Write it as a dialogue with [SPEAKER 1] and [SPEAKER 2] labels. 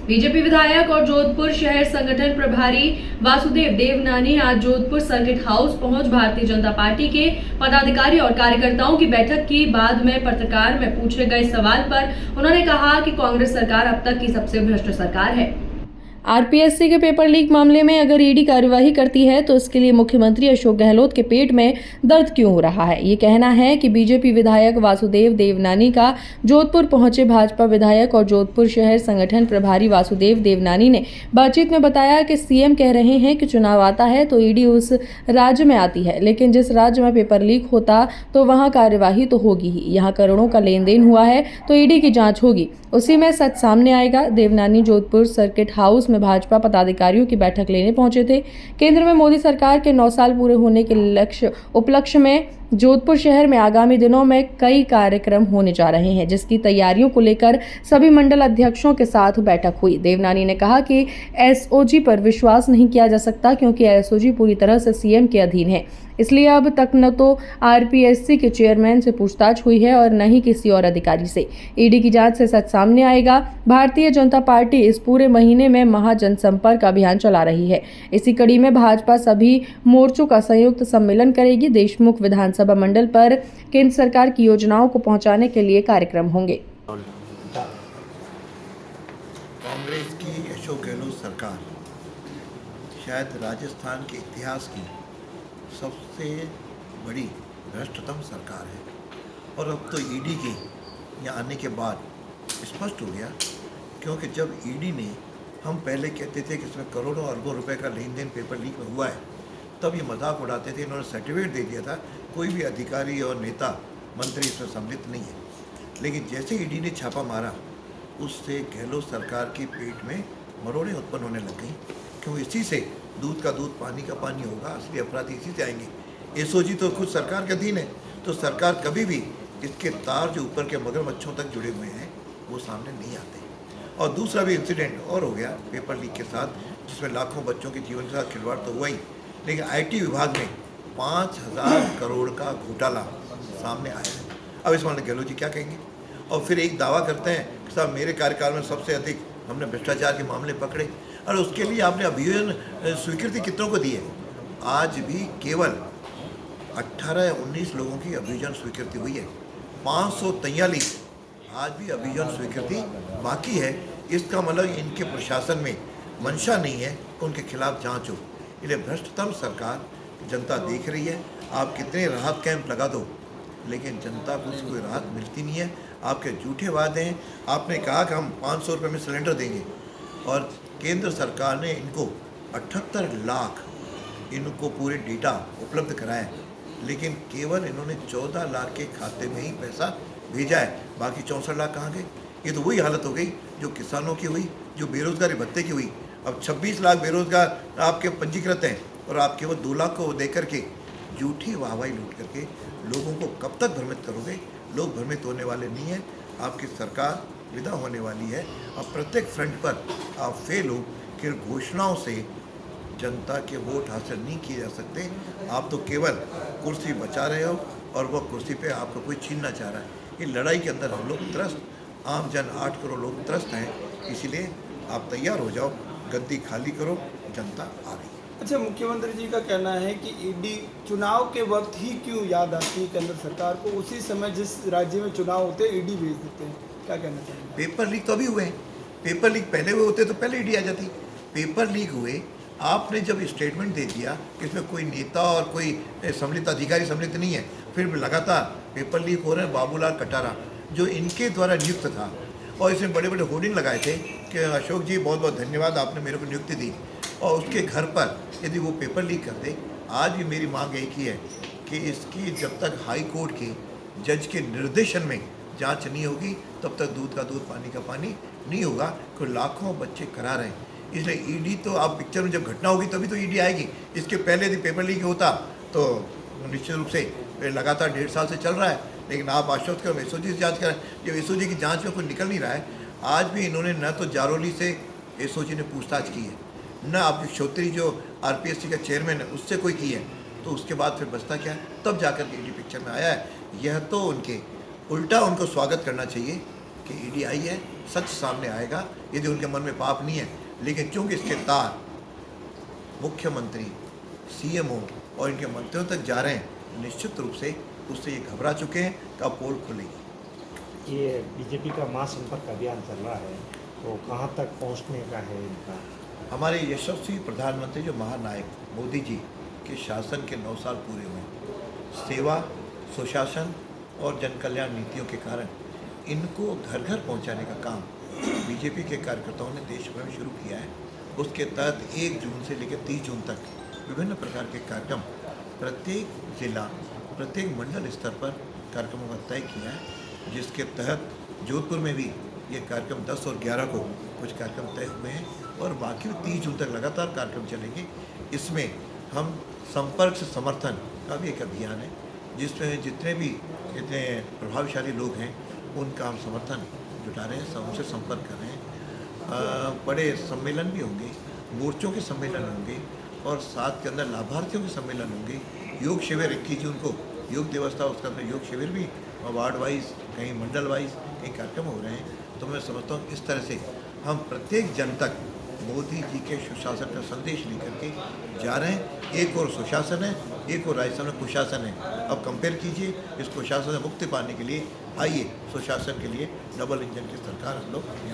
[SPEAKER 1] BJP विधायक और जोधपुर शहर संगठन प्रभारी वासुदेव देवनानी आज जोधपुर सर्किट हाउस पहुंच भारतीय जनता पार्टी के पदाधिकारी और कार्यकर्ताओं की बैठक की। बाद में पत्रकार में पूछे गए सवाल पर उन्होंने कहा कि कांग्रेस सरकार अब तक की सबसे भ्रष्ट सरकार है। आरपीएससी के पेपर लीक मामले में अगर ईडी कार्यवाही करती है तो इसके लिए मुख्यमंत्री अशोक गहलोत के पेट में दर्द क्यों हो रहा है, ये कहना है कि बीजेपी विधायक वासुदेव देवनानी का। जोधपुर पहुंचे भाजपा विधायक और जोधपुर शहर संगठन प्रभारी वासुदेव देवनानी ने बातचीत में बताया कि सीएम कह रहे हैं कि चुनाव आता है तो ईडी उस राज्य में आती है, लेकिन जिस राज्य में पेपर लीक होता तो वहां कार्यवाही तो होगी ही। यहाँ करोड़ों का लेन देन हुआ है तो ईडी की जाँच होगी, उसी में सच सामने आएगा। देवनानी जोधपुर सर्किट हाउस में भाजपा पदाधिकारियों की बैठक लेने पहुंचे थे। केंद्र में मोदी सरकार के 9 साल पूरे होने के उपलक्ष्य में जोधपुर शहर में आगामी दिनों में कई कार्यक्रम होने जा रहे हैं, जिसकी तैयारियों को लेकर सभी मंडल अध्यक्षों के साथ बैठक हुई। देवनानी ने कहा कि एसओजी पर विश्वास नहीं किया जा सकता क्योंकि एसओजी पूरी तरह से सीएम के अधीन है, इसलिए अब तक न तो आरपीएससी के चेयरमैन से पूछताछ हुई है और न ही किसी और अधिकारी से। ईडी की जांच से सच सामने आएगा। भारतीय जनता पार्टी इस पूरे महीने में महाजनसंपर्क अभियान चला रही है। इसी कड़ी में भाजपा सभी मोर्चों का संयुक्त सम्मेलन करेगी। देशमुख विधानसभा मंडल पर केंद्र सरकार की योजनाओं को पहुंचाने के लिए कार्यक्रम होंगे।
[SPEAKER 2] कांग्रेस की अशोक गहलोत सरकार शायद राजस्थान के इतिहास की सबसे बड़ी भ्रष्टतम सरकार है और अब तो ईडी के यहाँ आने के बाद स्पष्ट हो गया, क्योंकि जब ईडी ने, हम पहले कहते थे कि इसमें करोड़ों अरबों रुपए का लेन देन पेपर लीक में हुआ है, तब ये मजाक उड़ाते थे। इन्होंने सर्टिफिकेट दे दिया था, कोई भी अधिकारी और नेता मंत्री इसमें सम्मिलित नहीं है। लेकिन जैसे ईडी ने छापा मारा, उससे गहलोत सरकार के पेट में मरोड़ें उत्पन्न होने लग गई, क्यों इसी से दूध का दूध पानी का पानी होगा, असली अपराधी इसी से आएंगे। एसओजी तो खुद सरकार के अधीन है, तो सरकार कभी भी इसके तार जो ऊपर के मगरमच्छों तक जुड़े हुए हैं वो सामने नहीं आते। और दूसरा भी इंसिडेंट और हो गया पेपर लीक के साथ, जिसमें लाखों बच्चों के जीवन के साथ खिलवाड़ तो हुआ ही, लेकिन आईटी विभाग में 5,000 करोड़ का घोटाला सामने आया है। अब इस मामले गहलोत जी क्या कहेंगे? और फिर एक दावा करते हैं कि साहब मेरे कार्यकाल में सबसे अधिक हमने भ्रष्टाचार के मामले पकड़े, और उसके लिए आपने अभियोजन स्वीकृति कितनों को दी है? आज भी केवल 18 या 19 लोगों की अभियोजन स्वीकृति हुई है। 543 आज भी अभियोजन स्वीकृति बाकी है। इसका मतलब इनके प्रशासन में मंशा नहीं है कि उनके खिलाफ जांच हो। इसलिए भ्रष्टतम सरकार जनता देख रही है। आप कितने राहत कैंप लगा दो, लेकिन जनता को उसकी कोई राहत मिलती नहीं है। आपके झूठे वादे हैं। आपने कहा कि हम 500 रुपये में सिलेंडर देंगे, और केंद्र सरकार ने इनको 78 लाख इनको पूरे डेटा उपलब्ध कराया, लेकिन केवल इन्होंने 14 लाख के खाते में ही पैसा भेजा है। बाकी 64 लाख कहाँ गए? ये तो वही हालत हो गई जो किसानों की हुई, जो बेरोजगारी भत्ते की हुई। अब 26 लाख बेरोजगार आपके पंजीकृत हैं, और आप केवल 2 लाख को दे करके झूठी वाहवाही लूट करके लोगों को कब तक भ्रमित करोगे? लोग भ्रमित होने वाले नहीं हैं। आपकी सरकार विदा होने वाली है। अब प्रत्येक फ्रंट पर आप फेल हो कि घोषणाओं से जनता के वोट हासिल नहीं किए जा सकते। आप तो केवल कुर्सी बचा रहे हो, और वह कुर्सी पे आपको कोई छीनना चाह रहा है। ये लड़ाई के अंदर हम लोग त्रस्त, आम जन 8 करोड़ लोग त्रस्त हैं। इसलिए आप तैयार हो जाओ, गद्दी खाली करो, जनता आ रही है।
[SPEAKER 3] अच्छा, मुख्यमंत्री जी का कहना है कि ईडी चुनाव के वक्त ही क्यों याद आती है केंद्र सरकार को, उसी समय जिस राज्य में चुनाव होते हैं ईडी भेज देते हैं, क्या कहना चाहिए?
[SPEAKER 2] पेपर लीक तो अभी हुए हैं। पेपर लीक पहले हुए होते तो पहले ईडी आ जाती। पेपर लीक हुए, आपने जब स्टेटमेंट दे दिया कि इसमें कोई नेता और कोई सम्मिलित अधिकारी सम्मिलित नहीं है, फिर भी लगातार पेपर लीक हो रहे हैं। बाबूलाल कटारा जो इनके द्वारा नियुक्त था, और इसमें बड़े बड़े होर्डिंग लगाए थे कि अशोक जी बहुत बहुत धन्यवाद, आपने मेरे को नियुक्ति दी। और उसके घर पर यदि वो पेपर लीक कर दे, आज भी मेरी मांग एक ही है कि इसकी जब तक हाई कोर्ट के जज के निर्देशन में जांच नहीं होगी, तब तक दूध का दूध पानी का पानी नहीं होगा। कोई लाखों बच्चे करा रहे हैं। इसलिए ईडी तो आप पिक्चर में जब घटना होगी तभी तो ईडी आएगी। इसके पहले यदि पेपर लीक होता तो निश्चित रूप से लगातार 1.5 साल से चल रहा है। लेकिन आप आश्वस्त करो, एसओजी से जाँच करें। जब एसओजी की जाँच में कोई निकल नहीं रहा है, आज भी इन्होंने न तो जारोली से एसओजी ने पूछताछ की है, न आपकी क्षोत्री जो आरपीएससी का चेयरमैन है उससे कोई की है, तो उसके बाद फिर बचता क्या है? तब जाकर के ईडी पिक्चर में आया है। यह तो उनके उल्टा उनको स्वागत करना चाहिए कि ईडी आई है, सच सामने आएगा, यदि उनके मन में पाप नहीं है। लेकिन चूंकि इसके तार मुख्यमंत्री, सीएमओ और इनके मंत्रियों तक जा रहे हैं, निश्चित रूप से उससे ये घबरा चुके हैं कि अब पोल खुलेगी।
[SPEAKER 4] ये बीजेपी का महासंपर्क अभियान चल रहा है, तो कहाँ तक पहुँचने का है इनका?
[SPEAKER 2] हमारे यशस्वी प्रधानमंत्री जो महानायक मोदी जी के शासन के 9 साल पूरे हुए, सेवा, सुशासन और जन कल्याण नीतियों के कारण इनको घर घर पहुंचाने का काम बीजेपी के कार्यकर्ताओं ने देश भर में शुरू किया है। उसके तहत 1 जून से लेकर 30 जून तक विभिन्न प्रकार के कार्यक्रम प्रत्येक जिला, प्रत्येक मंडल स्तर पर कार्यक्रमों का तय किया है, जिसके तहत जोधपुर में भी ये कार्यक्रम 10 और 11 को कुछ कार्यक्रम तय हुए हैं और बाकी 30 जून तक लगातार कार्यक्रम चलेंगे। इसमें हम संपर्क से समर्थन का भी एक अभियान है, जिसमें जितने भी इतने प्रभावशाली लोग हैं उनका हम समर्थन जुटा रहे हैं, उनसे संपर्क कर रहे हैं। बड़े सम्मेलन भी होंगे, मोर्चों के सम्मेलन होंगे और साथ के अंदर लाभार्थियों के सम्मेलन होंगे। योग शिविर 21 जून को योग दिवस था, उसका अंदर योग शिविर भी वार्ड वाइज, कहीं मंडल वाइज कई कार्यक्रम हो रहे हैं। तो मैं समझता हूँ इस तरह से हम प्रत्येक जन तक मोदी जी के सुशासन का संदेश लेकर के जा रहे हैं। एक और सुशासन है, एक और राजस्थान में कुशासन है। अब कंपेयर कीजिए, इस कुशासन से मुक्ति पाने के लिए आइए सुशासन के लिए डबल इंजन की सरकार हम लोग